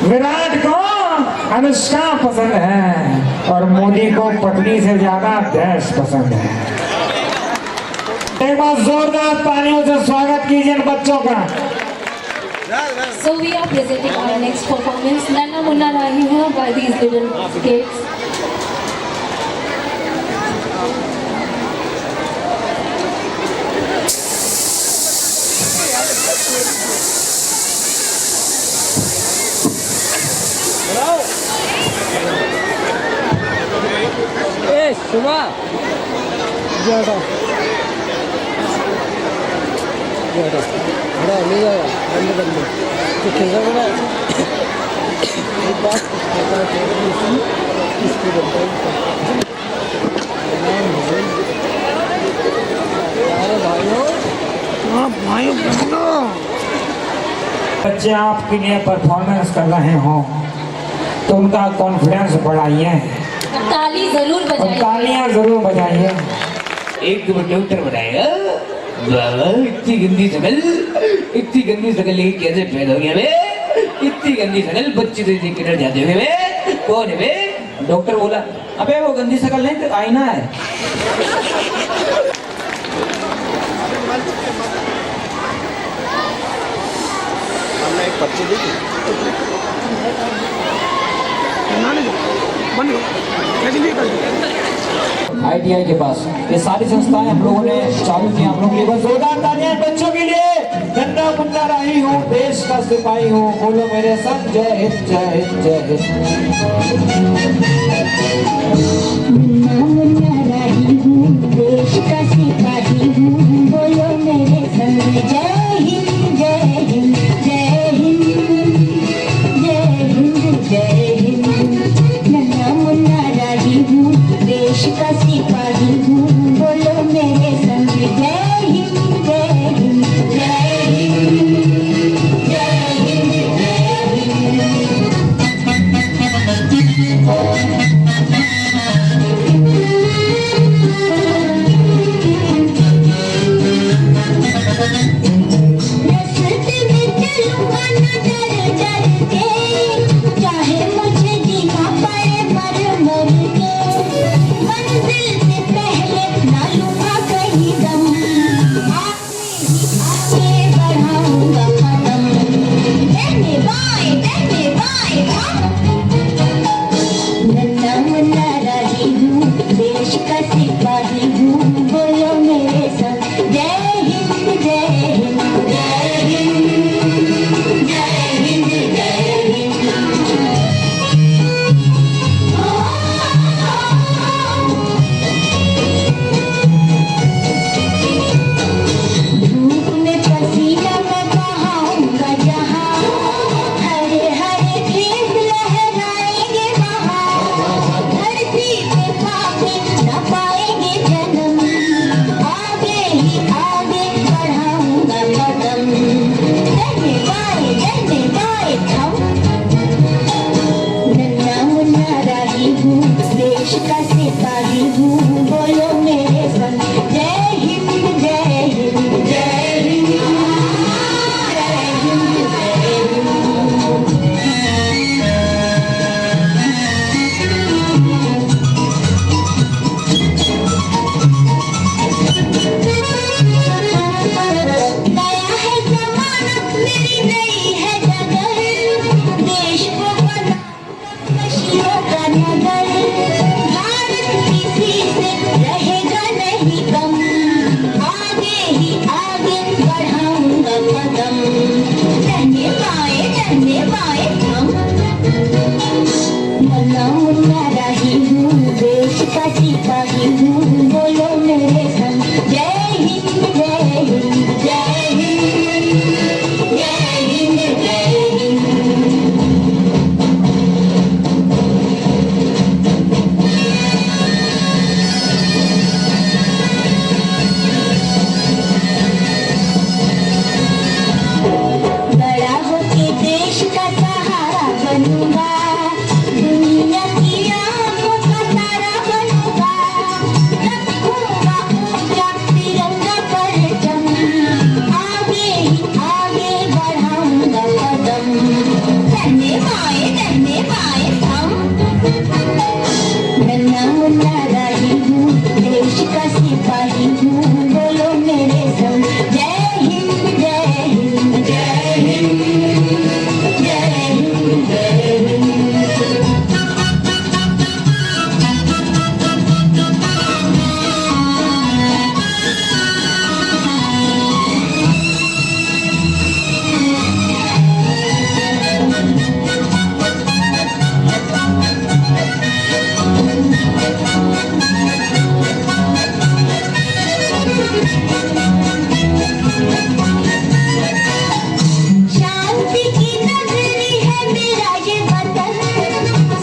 विराट को अनुष्का पसंद है और मोदी को पत्नी से ज्यादा देश पसंद है। एक बार जोरदार तालियों से स्वागत कीजिए इन बच्चों का। So we are presenting our next performance, Nanna Munna Rahi Ho by these little kids. सुबह ज्यादा बड़ा ले जाएगा बंद कर लो तो खेलना बड़ा एक बात इसकी भाइयों बच्चे आपके लिए परफॉर्मेंस कर रहे हो तो उनका कॉन्फिडेंस बढ़ाइए, ताली जरूर बजाइए, तालियां जरूर बजाइए। एक डॉक्टर बनाएगा बाबा, इतनी गंदी शकल लेके कैसे पैदा हो गया बे? इतनी गंदी शकल बच्चे से देख के डर जाते होंगे बे। कौन है बे? डॉक्टर बोला अबे वो गंदी शकल नहीं तो आईना है। ITI के पास ये सारी संस्थाएं हम लोगों ने चालू की। हम लोग के लिए बस जोरदार तालियां बच्चों के लिए। नन्ना मुन्ना राही हूँ, देश का सिपाही हूँ, बोलो मेरे संग जय हिंद जय हिंद जय हिंद। नन्ना मुन्ना राही हूँ, देश का सिपाही हूँ, बोलो मेरे संग जय हिंद जय हिंद जय हिंद जय हिंद जय हिंद। नन्ना मुन्ना राही हूँ, देश का सिपाही हूँ, बोलो मेरे संग जय हिंद जय हिंद जय हिंद जय हिंद रस्ते में चलूंगा न डर डर के, चाहे मुझे जीना पड़े मर मर के। मंजिल से पहले ना लूंगा कहीं दम, आगे बढ़ाऊंगा कदम। डरने बाएं नन्ना मुन्ना राही हूँ, देश का सिपाही हूँ, बोलो मेरे संग जय हिंद जय हिंद जय हिंद जय हिंद जय हिंद। धूप में पसीना मैं बहाऊंगा जहाँ, हरे हरे खेत लहराएंगे वहाँ। धरती पे पापी न पाएंगे जन्म, आगे ही आगे बढ़ाऊंगा कदम। डरने बाएं थम, नन्ना मुन्ना राही हूँ, देश का सिपाही हूँ, बोलो मेरे संग जय हिंद जय हिंद जय हिंद जय हिंद जय हिंद। नया है जमाना, मेरी नई है डगर, देश को बना खुशियों का नगर। भारत किसी से रहेगा नहीं कम, आगे ही आगे बढ़ाऊंगा कदम। डरने बाएं थम, नन्ना मुन्ना राही हूँ, देश का सिपाही हूँ, बोलो मेरे संग जय हिंद जय हिंद जय हिंद जय हिंद जय हिंद। बड़ा होके देश का सहारा बाएं नन्हे बाएं हम नन्हा मुन्ना राही हूँ देश का सिपाही हूँ बोलो मेरे संग जय हिंद जय हिंद जय हिंद जय हिंद जय हिंद। शांति की नगरी है मेरा ये वतन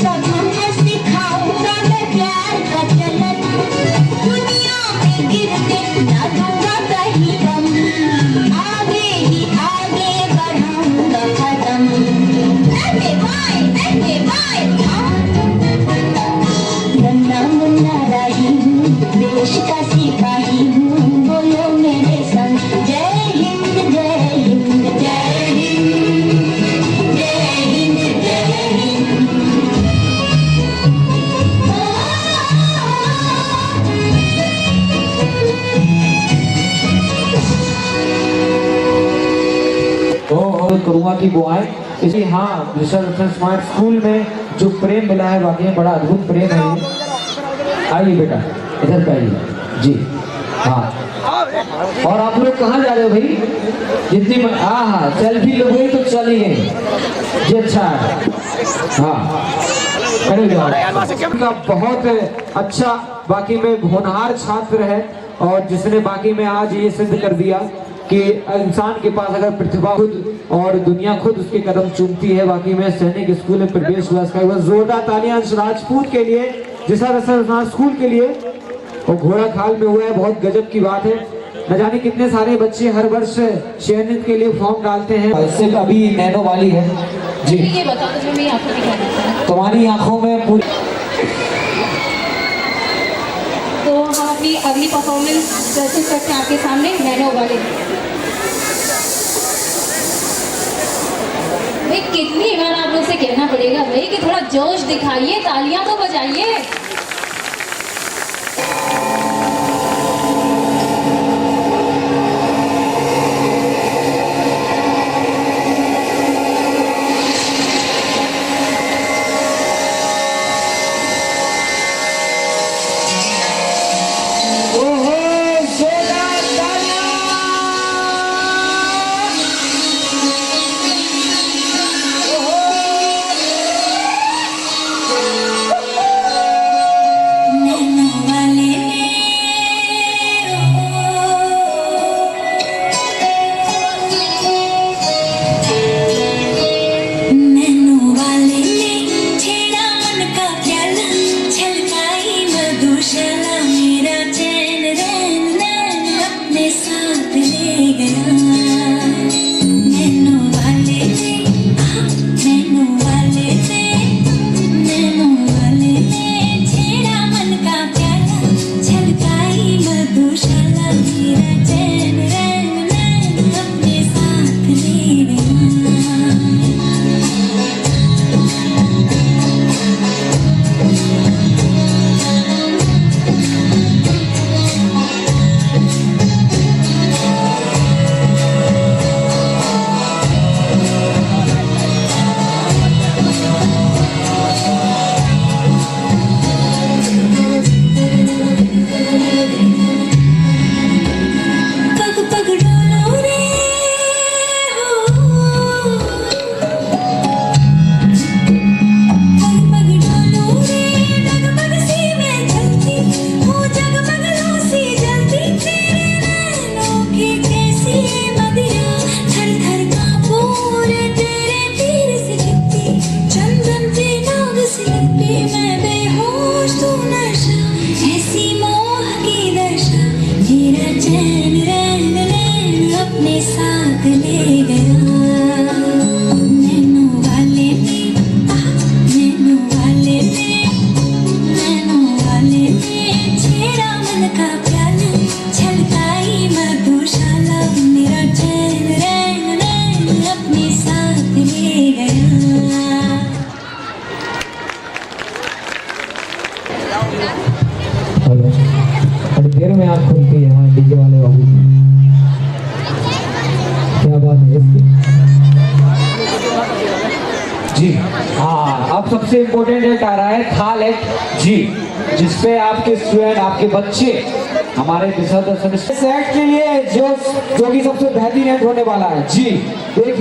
सबको सिखाऊंगा मैं प्यार का चलन दुनिया में गिरते ना दूंगा कहीं कम आगे ही आगे बढ़ाऊंगा कदम नन्हे बाएं नन्हा मुन्ना राही हूँ देश का सिपाही हूँ बोलो मेरे संग जय हिंद जय हिंद जय हिंद जय हिंद जय हिंद। करूंगा कि वो आए इसलिए हाँ विशाल स्मार्ट स्कूल में जो प्रेम मिला है वाकई में बड़ा अद्भुत प्रेम है ये। आइए बेटा इधर पे आइए जी हाँ। और आप लोग कहाँ जा रहे हो भाई जितनी हाँ हाँ सेल्फी लोगे तो चली गई जी अच्छा है हाँ खड़े हो जाओ। का बहुत अच्छा बाकी में होनहार छात्र है और जिसने बाकी में आज ये सिद्ध कर दिया कि इंसान के पास अगर प्रतिभा खुद और दुनिया खुद उसके कदम चूमती है। बाकी में सैनिक स्कूल में प्रवेश हुआ इसका जोरदार तालियां राजपूत के लिए जिसा स्कूल के लिए और घोड़ा खाल में हुआ है। बहुत गजब की बात है। न जाने कितने सारे बच्चे हर वर्ष सैनिक के लिए फॉर्म डालते हैं। इससे अभी नैनो वाली है जी ये बताओ तो मैं आपको दिखा देती हूँ। तुम्हारी आंखों में पूरी तो हम अपनी अगली परफॉर्मेंस प्रस्तुत करते हैं आपके सामने नैनो वाले। भाई कितनी बार आप लोग से कहना पड़ेगा भाई कि थोड़ा जोश दिखाइए तालियां तो बजाइए। जी हाँ, अब सबसे इम्पोर्टेंट एक आ रहा है थाल एक जी, जिसपे आपके स्टूडेंट, आपके बच्चे हमारे दिशा दर्शन सेट के लिए जो कि सबसे बेहतरीन एड होने वाला है। जी देखिए,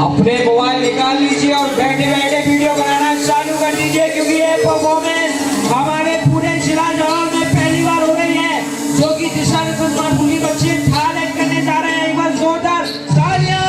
अपने मोबाइल निकाल लीजिए और बैठे बैठे वीडियो बनाना चालू कर दीजिए, क्योंकि ये परफॉर्मेंस हमारे पूरे जिला जवाब में पहली बार हो रही है, जो कि दिशा दर्शन स्मार्ट के बच्चे थाल एड करने जा रहे हैं। एक बार जोरदार तालियां।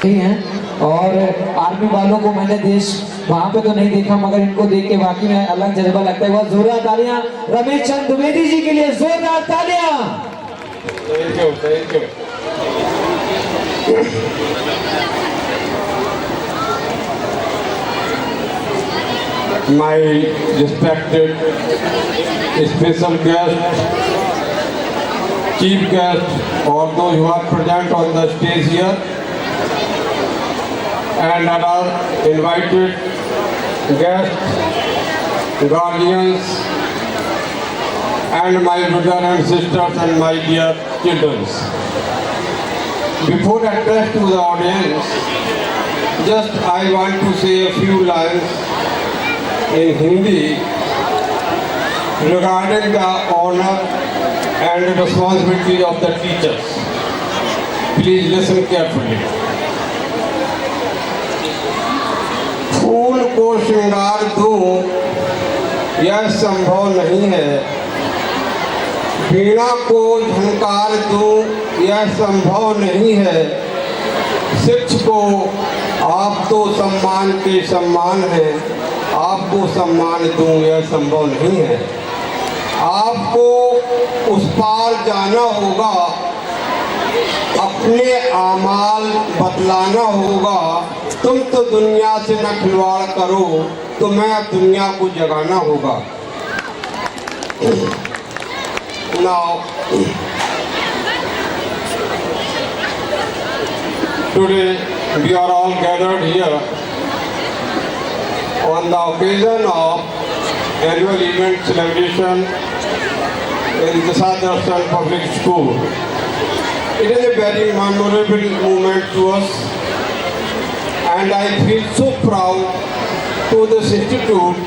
हैं और आर्मी वालों को मैंने देश वहां पे तो नहीं देखा, मगर इनको देख के वाकई में अलग जज्बा लगता है। बहुत जोरदार तालियां रमेश चंद द्विवेदी जी के लिए, जोरदार तालियां। Thank you. My respected special guest, chief guest, all those who are present on the stage here, and other invited guests, guardians, and my brother and sisters and my dear children. Before I address to the audience, just I want to say a few lines in Hindi regarding the honor and responsibility of the teachers. Please listen carefully. फूल को श्रृंगार दूं यह संभव नहीं है, वीणा को झंकार दूं यह संभव नहीं है, शिक्षकों आप तो सम्मान के सम्मान हैं, आपको सम्मान दूं यह संभव नहीं है। आपको उस पार जाना होगा, अपने आमाल बतलाना होगा। तुम तो दुनिया से न खिलवाड़ करो, तुम्हें दुनिया को जगाना होगा। Now, today we are all gathered here on the occasion of annual event celebration in the Disha Darshan Public School. It is a very memorable moment to us, and I feel so proud to this institute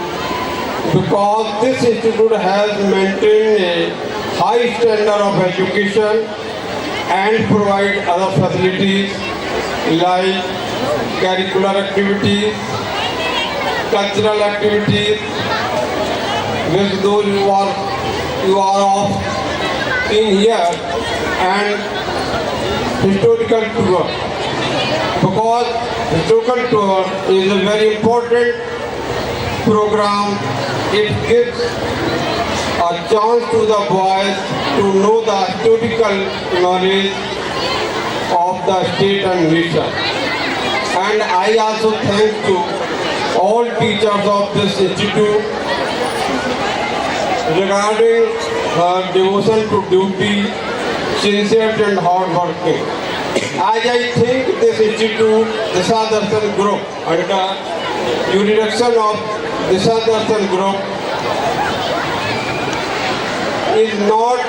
because this institute has maintained a high standard of education and provide other facilities like curricular activities, cultural activities, with those who are of in here, and historical tour, because historical tour is a very important program. It gives a chance to the boys to know the historical knowledge of the state and nation. And I also thank to all teachers of this institute regarding her devotion to duty, sincerity and hard working. As I think this institute, Disha Darshan Group under jurisdiction of Disha Darshan Group is not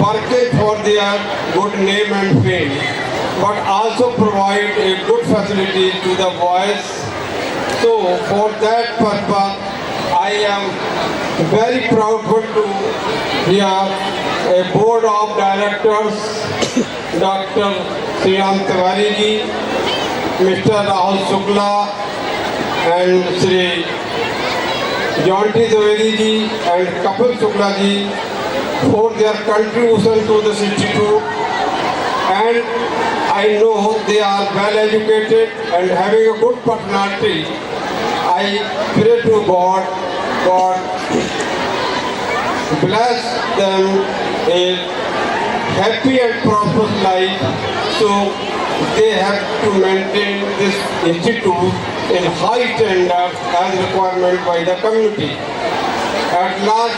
working for their good name and fame, but also provide a good facility to the boys. So for that purpose, I am very proud to hear a board of directors, Dr. Sriram Tiwari ji, Mr. Rahul Shukla, and Sri Jaunty Dwivedi ji and Kapil Shukla ji for their contribution to this institute. And I know they are well educated and having a good personality. I pray to God bless them a happy and prosperous life, so they have to maintain this institute in high standards as requirement by the community. At last,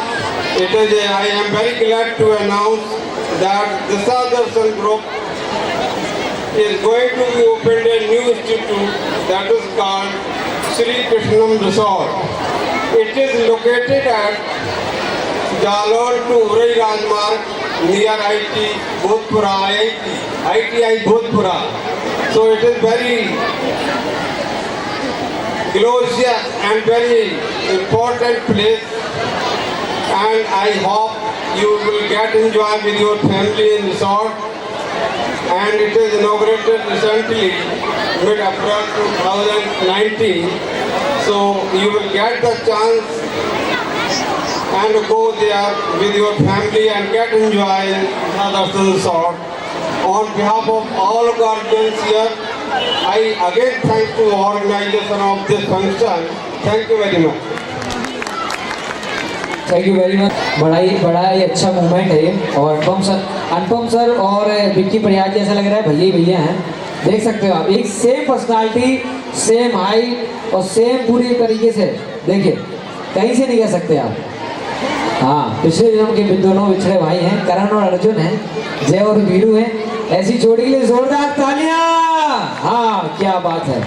I am very glad to announce that the Disha Darshan Group is going to be opened a new institute that is called Sri Krishnam Resort. It is located at Jalore to Urai Rajmarg near ITI Bhodpura. So it is very glorious and very important place, and I hope you will get enjoy with your family in resort. And it is inaugurated recently, mid-April 2019. So you will get the chance and go there with your family and get enjoy in Darshan Resort. On behalf of all guardians here, I again thank the organization of this function. Thank you very much. Thank you very much. बड़ा ही अच्छा movement है ये। और अनुपम sir और विक्की परिहार जैसा लग रहा है भैया ही भैया हैं, देख सकते हो आप, एक सेम पर्सनालिटी, सेम हाइट और सेम पूरी तरीके से, देखिए कहीं से नहीं कह सकते आप। हाँ, पिछले जन्म के दोनों बिछड़े भाई हैं, करण और अर्जुन हैं, जय और वीरू हैं। ऐसी जोड़ी के लिए जोरदार तालियां। हाँ, क्या बात है,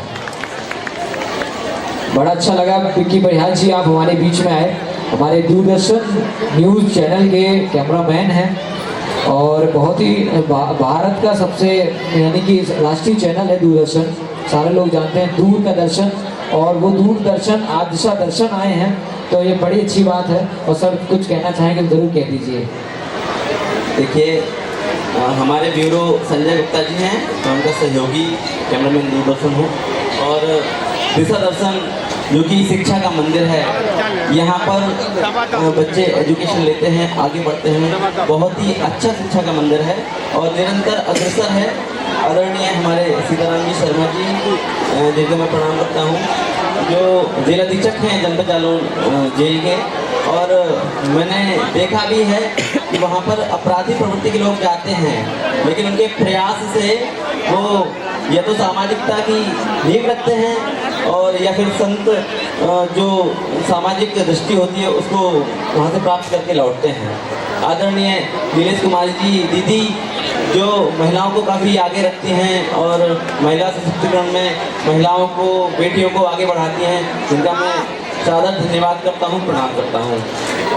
बड़ा अच्छा लगा विक्की परिहार जी आप हमारे बीच में आए। हमारे दूरदर्शन न्यूज़ चैनल के कैमरामैन हैं और बहुत ही भारत का सबसे यानी कि राष्ट्रीय चैनल है दूरदर्शन, सारे लोग जानते हैं, दूर का दर्शन। और वो दूरदर्शन आज दिशा दर्शन आए हैं, तो ये बड़ी अच्छी बात है। और सर कुछ कहना चाहेंगे ज़रूर कह दीजिए। देखिए, हमारे ब्यूरो संजय गुप्ता जी हैं, मैं उनका सहयोगी कैमरामैन दूरदर्शन हूँ। और दिशा दर्शन जो कि शिक्षा का मंदिर है, यहाँ पर बच्चे एजुकेशन लेते हैं, आगे बढ़ते हैं, बहुत ही अच्छा शिक्षा का मंदिर है और निरंतर अग्रसर है। आदरणीय हमारे सीताराम जी शर्मा जी, जिनको मैं प्रणाम करता हूँ, जो जेल अधीक्षक हैं जनपद जालौन जेल के। और मैंने देखा भी है कि वहाँ पर अपराधी प्रवृत्ति के लोग जाते हैं, लेकिन उनके प्रयास से वो या तो सामाजिकता की नींव रखते हैं और या फिर संत जो सामाजिक दृष्टि होती है उसको वहाँ से प्राप्त करके लौटते हैं। आदरणीय नीलेश कुमारी जी दीदी जो महिलाओं को काफ़ी आगे रखती हैं और महिला सशक्तिकरण में महिलाओं को, बेटियों को आगे बढ़ाती हैं, जिनका मैं सादर धन्यवाद करता हूँ, प्रणाम करता हूँ।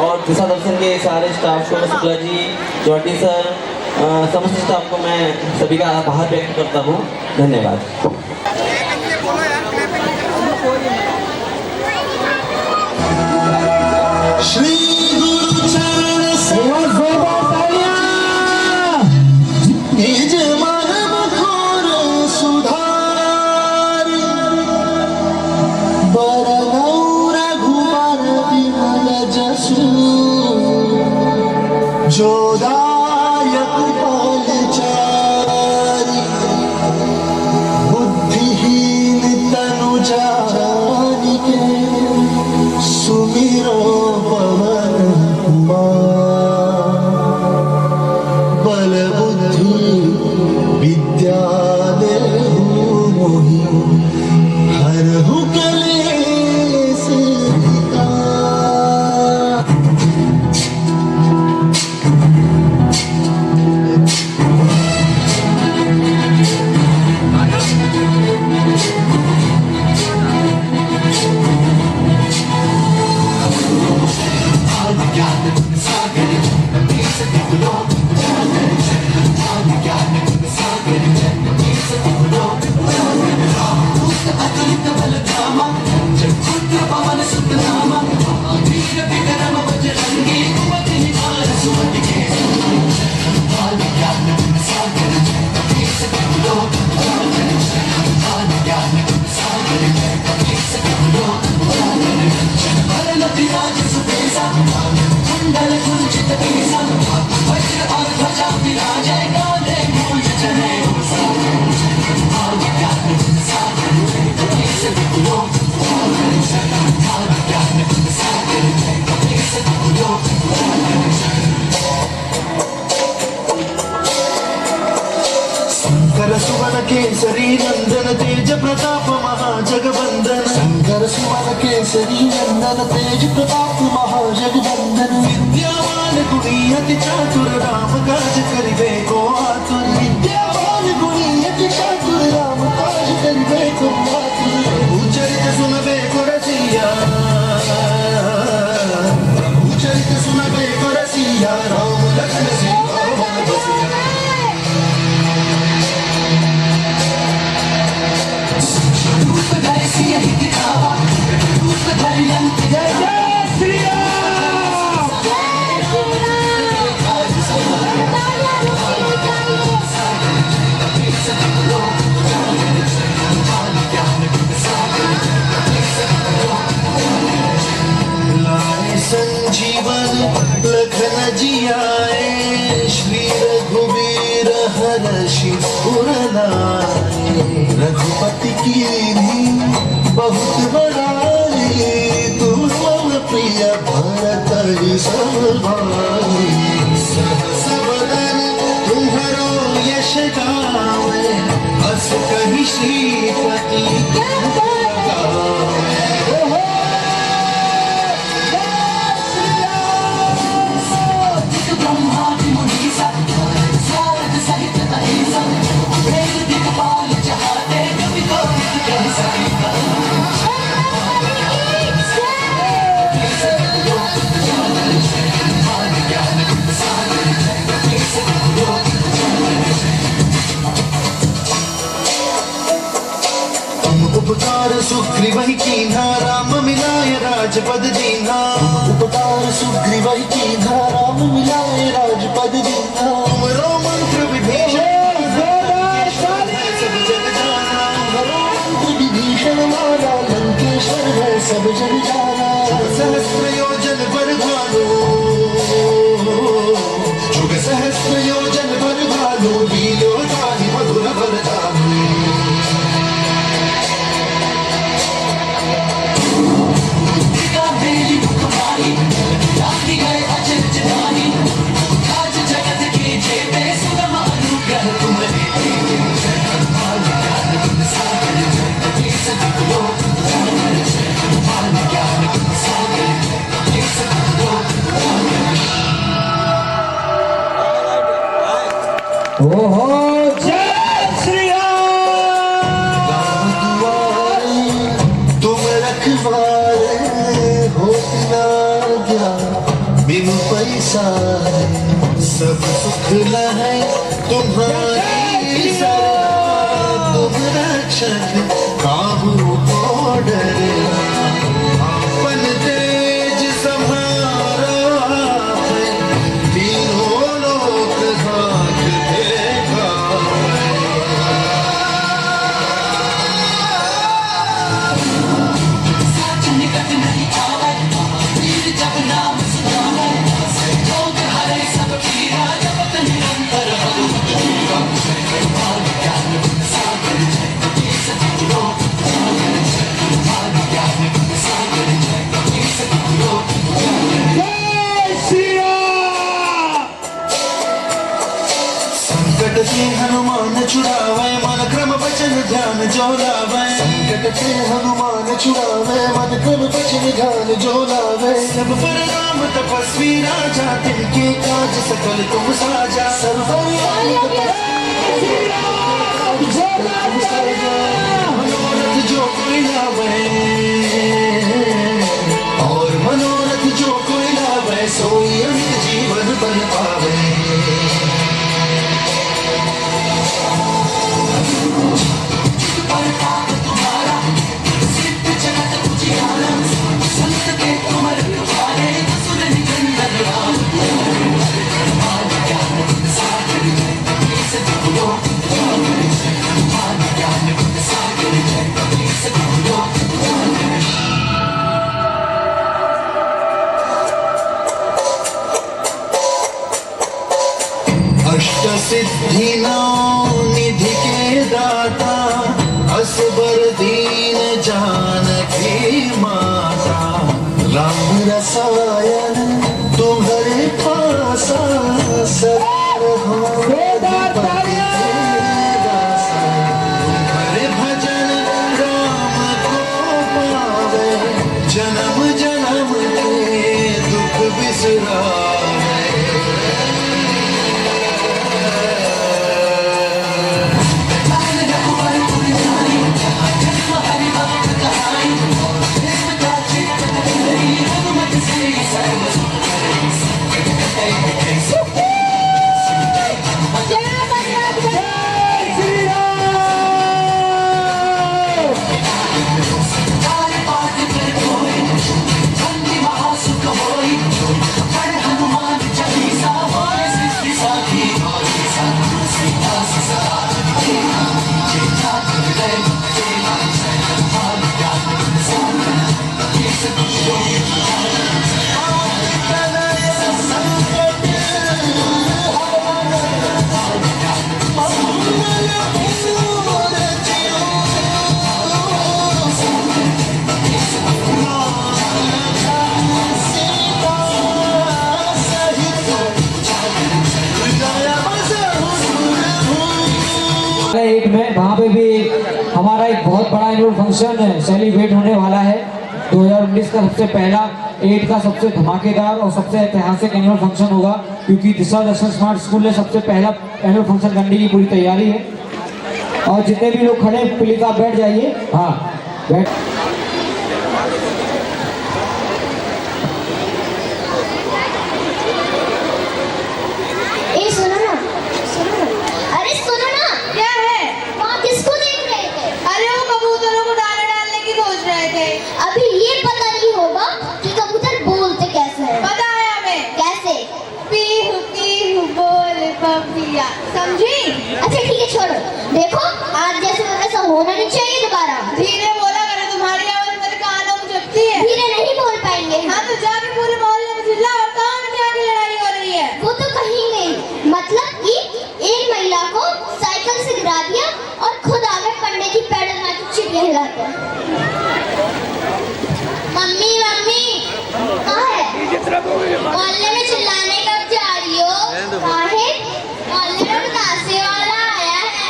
और दिशा दर्शन के सारे स्टाफ को, शुक्ला जी, जॉटी सर, समस्त स्टाफ को मैं सभी का आभार व्यक्त करता हूँ। धन्यवाद। श्री गुरु चरण निज मानव घोर सुधारी, बरनौ रघुबर विमल जसु, जो दायक फल चारि, बुद्धि केसरी नंदन तेज प्रताप महाजगवंदन विद्यावान गुणी अति चातुर राम काज करिबे को आतुर विद्यावान गुणी अति चातुर राम काज करिबे को आतुर प्रभु चरित सुनबे को रसिया प्रभु चरित सुनबे को रसिया राम लखन सीता वन बसिया संजीवन लखन जियाए श्री रघुवीर हर्षि उर लाए रघुपति की बहुत बड़ाई तुम मम प्रिय भरत सब भाई सहस बदन तुम्हारो यश गावे अस कहि श्रीपति उपकार सुग्रीवहि कीन्हा राम मिलाय राजपद दीन्हा उपकार सुग्रीवहि कीन्हा राम मिलाय राजपद दीन्हा तुमरो मंत्र विभीषण सब जग जाना तुमरो मंत्र विभीषण माना लंकेश्वर है सब जग जाना सहस्र योजन पर भालो जुग सहस्र योजन पर भालो लीलो ताहि मधुर बलदानो ओहो जय श्री राम दुआरे तुम रखवारे होत ना ज्ञान बिनु पैसारे सब सुख लहै तुम्हारी सहाय तुम रक्षक काहू को डरे आपन तेज सम्हारा है तीनों लोक हाथ देखा संकट से हनुमान छुड़ावे मन क्रम वचन ध्यान जो लावे संकट से हनुमान छुड़ावे मन क्रम वचन ध्यान जो लावे सब पर राम तपस्वी राजा तिनके काज सकल तुम साजा सब पर राम तपस्वी मनोरथ जो कोई लावे और मनोरथ जो कोई लावे सोई अमित जीवन बन पावे अष्ट सिद्धि नौ निधि के दाता असबर दीन जानकी माता राम रसायन तुम्हारे पासा सर हो तुम्हारे भजन राम को पावे जन दूसरा एट में वहाँ पे भी हमारा एक बहुत बड़ा एनुअल फंक्शन सेलिब्रेट होने वाला है। 2019 का सबसे पहला 8 का सबसे धमाकेदार और सबसे ऐतिहासिक एनुअल फंक्शन होगा, क्योंकि दिशा दर्शन स्मार्ट स्कूल में सबसे पहला एनुअल फंक्शन करने की पूरी तैयारी है। और जितने भी लोग खड़े हैं प्लीज आप बैठ जाइए। हाँ बैठ। ए सुनो ना, सुनो ना, अरे सुनो ना, क्या है? वहाँ किसको देख रहे थे? अरे वो कबूतरों को दाना डालने की सोच रहे थे। अभी ये पता नहीं होगा कि कबूतर बोलते कैसे हैं। पता है हमें। कैसे? पीहू पीहू बोल पपिया, समझी? अच्छा ठीक है छोड़ो। देखो आज जैसे वैसा होना नहीं चाहिए दोबारा। धीरे बोला करो, तुम्हारी आवाज मेरे कानों में चुभती है। धीरे नहीं बोल पाएंगे। हाँ तो जाके पूरे मोहल्ले में चिल्ला और कहाँ में जाके लड़ाई हो रही है? वो तो कहीं नहीं, मतलब कि एक महिला को साइकिल से गिरा दिया और खुद आगे पंडे की पैडल में चिड़िया हिलाते। मम्मी मम्मी कहाँ है? मोहल्ले में चिल्लाने कब जा रही हो? कहाँ है? मोहल्ले में बतासे वाला आया है।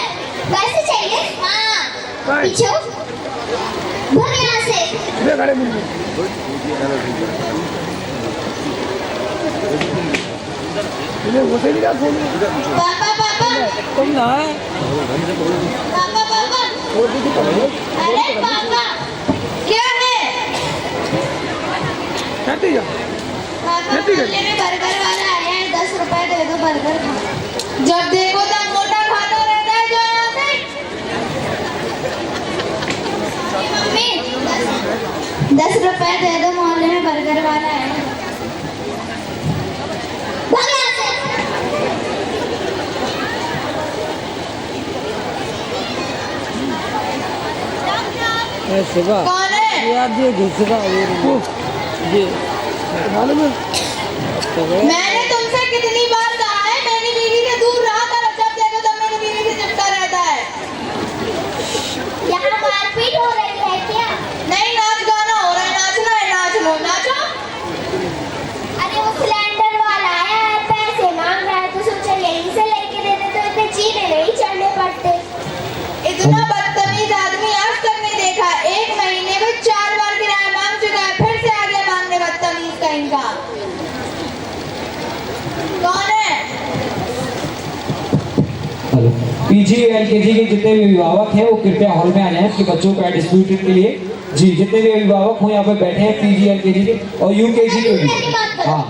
कैसे चाहिए? हाँ पीछे हो। भाग यहाँ से। पापा पापा तुम ना पापा पापा, अरे पापा क्या है? पापा मोहल्ले में बर्गर वाला आया है, 10 रुपए दे दो बर्गर खा। जब देखो तब मोटा खाता रहता है, जो यहाँ से। मम्मी 10 रुपए दे दो, मोहल्ले में बर्गर वाला आया है। भाग यहाँ से। सुबह कौन है? ये आप ये घुसगा ये मालूम है? मैंने तुमसे कितनी बार कहा है मेरी बीवी से दूर रहा करो, जब देखो तब मेरी बीवी से चिपका रहता है। यहाँ मारपीट हो रही है क्या? नहीं, नाच गाना हो रहा है, नाचना है, नाच लो, नाचो। अरे वो सिलेंडर वाला है, पैसे मांग रहा है तो सोचा यहीं से लेके दे दे, तो इतने जीने नहीं चढ़ने पड़ते। इतना बदतमीज आदमी आज तक नहीं देखा। 1 महीने में 4 बार किराया मांग चुका है, फिर से आ गया मांगने, बदतमीज का इनका। कौन है? हेलो। पीजी एलकेजी के जितने भी अभिभावक हैं वो कृपया हॉल में आ जाएं अपने बच्चों का डिस्ट्रीब्यूट के लिए। जी जितने भी अभिभावक हो यहाँ पे बैठे हैं, पीजी एलकेजी के और यूकेजी के भी। हाँ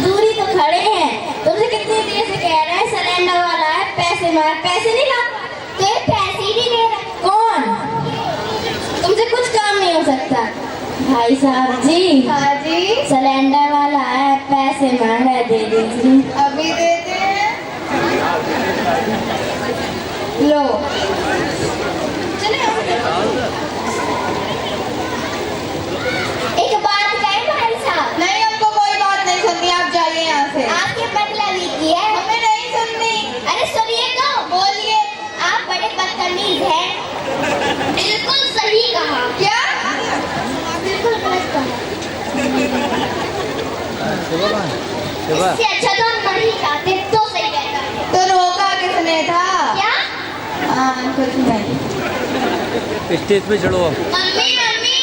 दूरी तो खड़े हैं, तुमसे कितनी देर से कह रहे हैं सिलेंडर वाला है, पैसे मार, पैसे नहीं ला, तो ये पैसे ही नहीं दे रहा। कौन? तुमसे कुछ काम नहीं हो सकता। भाई साहब जी। हाँ जी। सिलेंडर वाला है, पैसे मांगा, दे दीजिए। अभी देते हैं। लो चले। एक बात कहें भाई साहब? नहीं, हमको कोई बात नहीं सुननी, आप जाइए यहाँ से। आपके बदलावी की है, हमें नहीं सुननी। अरे सुनिए तो। बोलिए। आप बड़े बदतमीज हैं। बिल्कुल सही कहा। क्या? बिल्कुल गलत कहा। इससे अच्छा तो हम नहीं खाते तो सही रहता है। तो रोका किसने था? क्या? हाँ कुछ नहीं। स्टेज पे चढ़ो। मम्मी मम्मी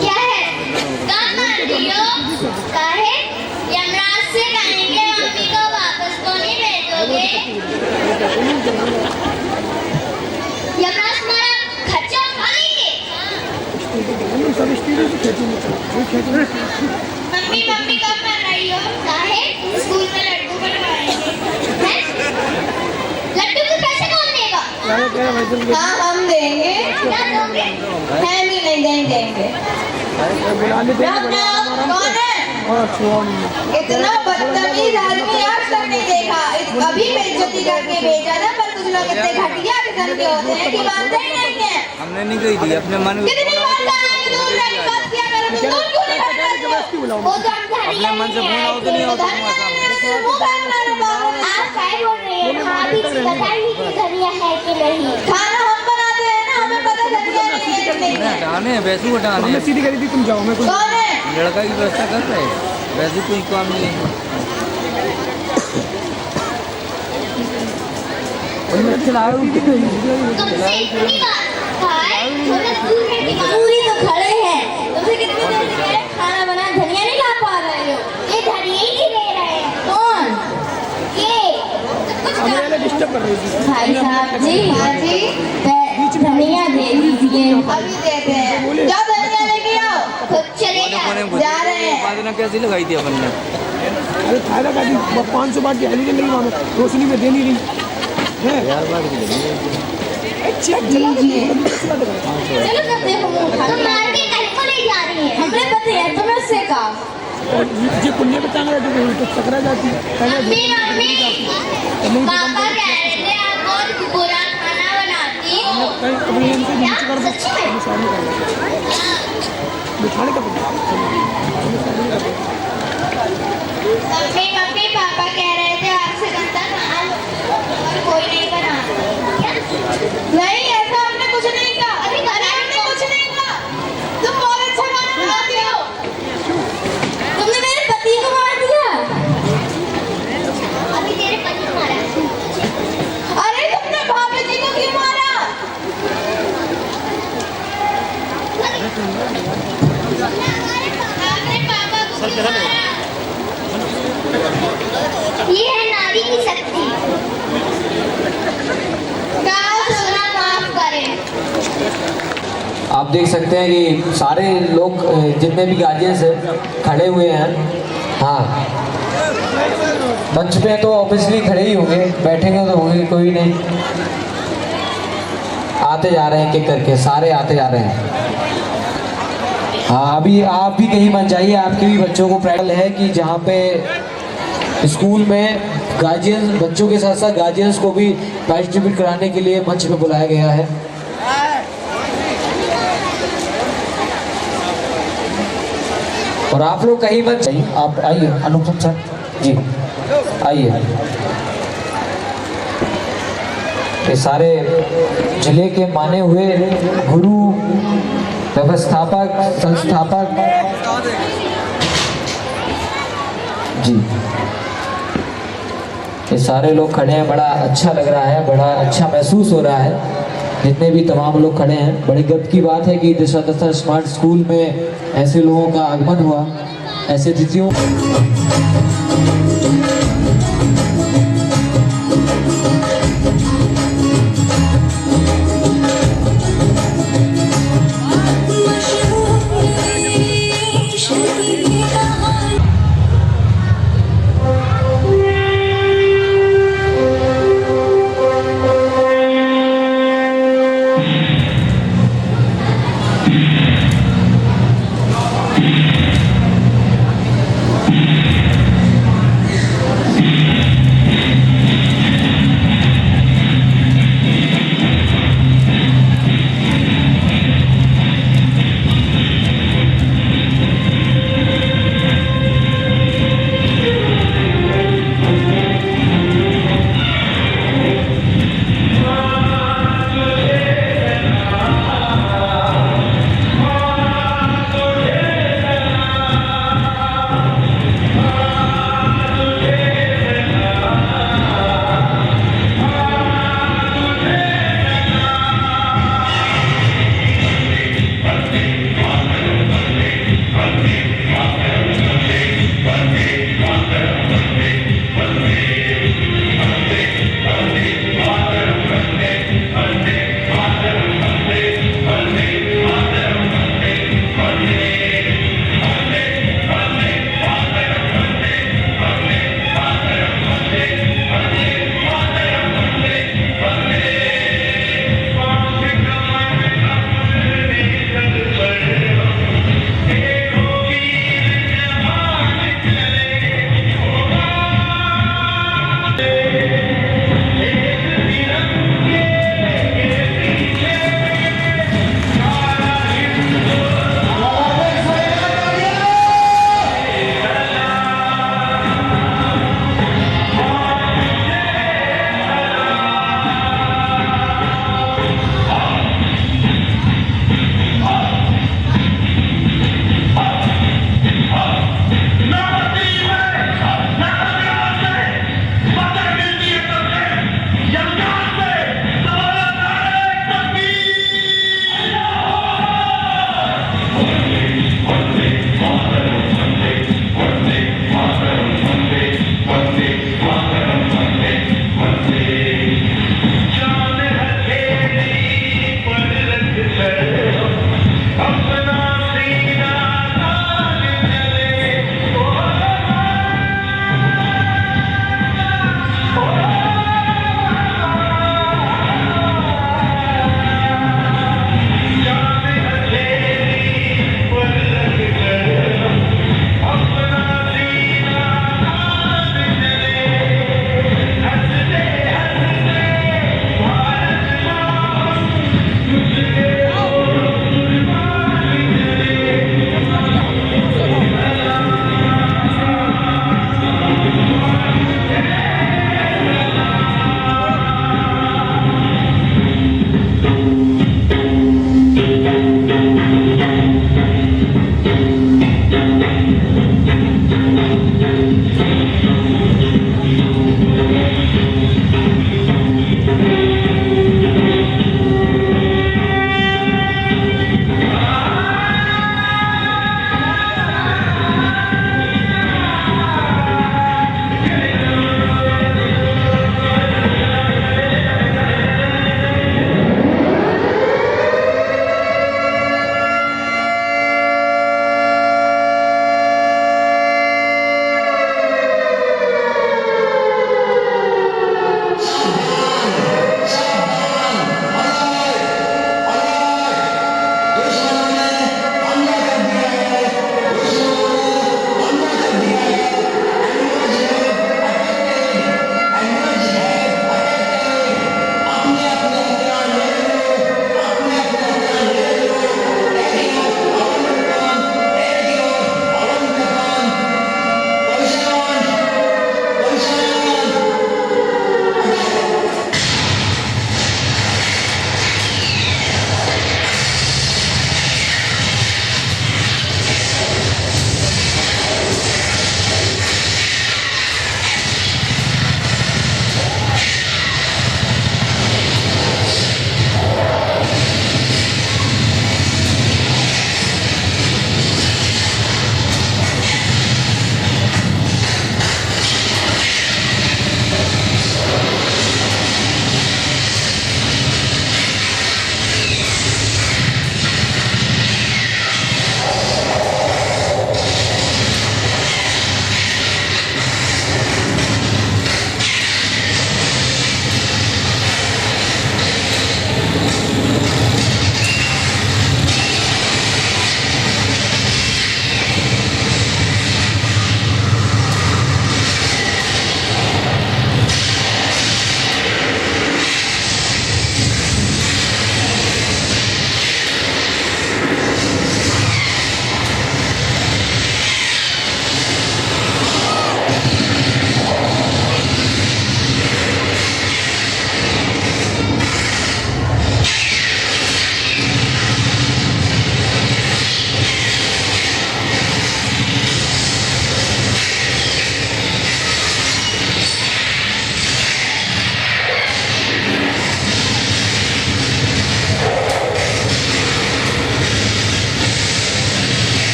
क्या है? कहाँ मान रही हो? काहे? मम्मी मम्मी कब कर रही हो? काहे? स्कूल में लड्डू बनवाएंगे। हैं? लड्डू के पैसे कौन देगा? हाँ हम देंगे। क्या दोगे? है भी नहीं देंगे। कौन है? इतना बदतमीज आदमी आज तक नहीं देखा। अभी बेइज्जती करके भेजा था, पर कुछ लोग इतने घटिया किस्म के होते हैं कि मानते ही नहीं है। हमने नहीं कही थी अपने मन में कितनी बार कहा है कि दूर रहने बात किया करो, तुम दूर क्यों नहीं रहते हो? वो तो हम घटिया मन से फोन आओ तो नहीं आओ तुम्हारे सामने। आप क्या बोल रहे हैं? भाभी जी बताइए कि धनिया है कि नहीं? खाना हम बनाते हैं ना, हमें पता धनिया नहीं है कि नहीं है। हटाने हैं वैसे हटाने हैं। सीधी करी थी, तुम जाओ, मैं कौन है? लड़का की व्यवस्था कर रहे हैं, वैसे कोई काम नहीं है। तुमसे इतनी बात भाई थोड़ा दूर है कि पूरी तो खड़े हैं। तुमसे कितनी देर से कह रहे हैं खाना बना, धनिया नहीं ला पा रहे हो। ये धनिया ही नहीं ले रहे हैं। कौन? ये कुछ डिस्टर्ब कर रही थी। भाई साहब जी, हाँ जी, धनिया दे दीजिए। अभी देते हैं। जाओ धनिया लेके आओ। खुद चले जा रहे हैं। बात कैसी लगाई थी अपन ने? अरे फायदा का 500 बात की हेलोजन नहीं मानो, रोशनी में दे नहीं रही है यार। बात की चलो सब देखो मुंह उठा। तुम मार के कहीं को ले जा रही है? हमें पता है, तुम्हें उससे कहा। और ये पुण्य पे टांग रहे थे तो टकरा जाती है। मम्मी मम्मी पापा कह रहे थे आप बहुत बुरा खाना बनाती हो। कभी इनसे नीचे कर दो, सच में? सामने कर दो, बिठाने का मम्मी मम्मी पापा कह रहे थे आपसे गंदा खाना कोई नहीं बना। नहीं ऐसा हमने कुछ नहीं कहा। अरे हमने कुछ नहीं कहा। तुम बहुत अच्छा खाना बनाती हो। तुमने मेरे पति को मार दिया। अभी तेरे पति को मारा। अरे तुमने भाभी जी को क्यों मारा? आपने पापा को क्यों मारा? ये है नारी की शक्ति। माफ करें। आप देख सकते हैं कि सारे लोग जितने भी गार्जियंस हैं खड़े हुए हैं। हाँ, मंच पे तो ऑब्वियसली खड़े ही होंगे, बैठेंगे तो होंगे कोई नहीं। आते जा रहे हैं एक करके, सारे आते जा रहे हैं। हाँ, अभी आप भी कहीं मत जाइए, आपके भी बच्चों को प्रैक्टिकल है कि जहाँ पे स्कूल में गार्जियंस, बच्चों के साथ साथ गार्जियंस को भी पार्टिसिपेट कराने के लिए मंच पे बुलाया गया है। और आप लोग कहीं मत जाइए, आप आइए। अनुपम सर जी आइए। ये सारे जिले के माने हुए गुरु, व्यवस्थापक, संस्थापक जी, ये सारे लोग खड़े हैं। बड़ा अच्छा लग रहा है, बड़ा अच्छा महसूस हो रहा है। जितने भी तमाम लोग खड़े हैं, बड़ी गर्व की बात है कि दिशा दर्शन स्मार्ट स्कूल में ऐसे लोगों का आगमन हुआ, ऐसे अतिथियों।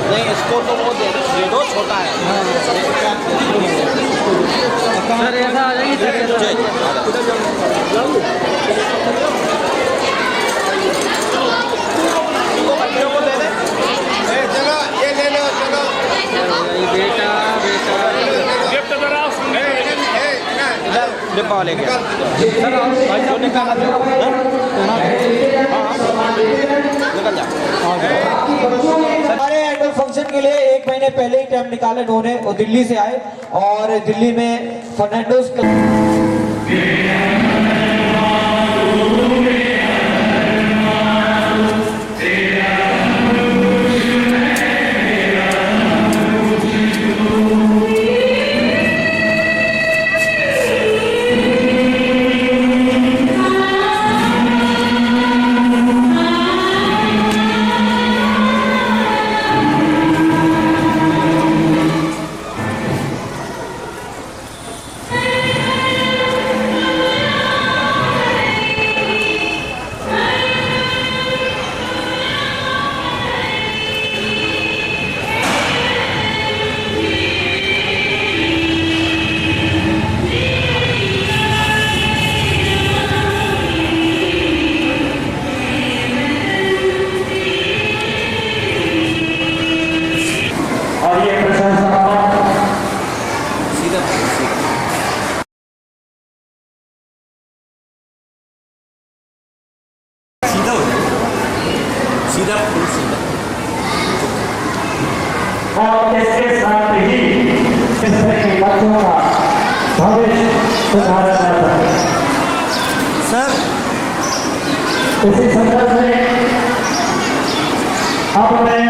नहीं इसको तो वो दे दो छोटा है सर ऐसा आ जाएगी बच्चों को दे दे चलो ये ले लो चलो बेटा बेटा गिफ्ट डिब्बा लेके सर भाई जो निकाल निकल जा हमारे एनुअल फंक्शन के लिए 1 महीने पहले ही टाइम निकाला इन्होंने, वो दिल्ली से आए और दिल्ली में फर्नांडोस सीधा फुल सीधा और इसके साथ ही इस तरह के बच्चों का भविष्य सुधारा जाता है। सर इसी संदर्भ में अब मैं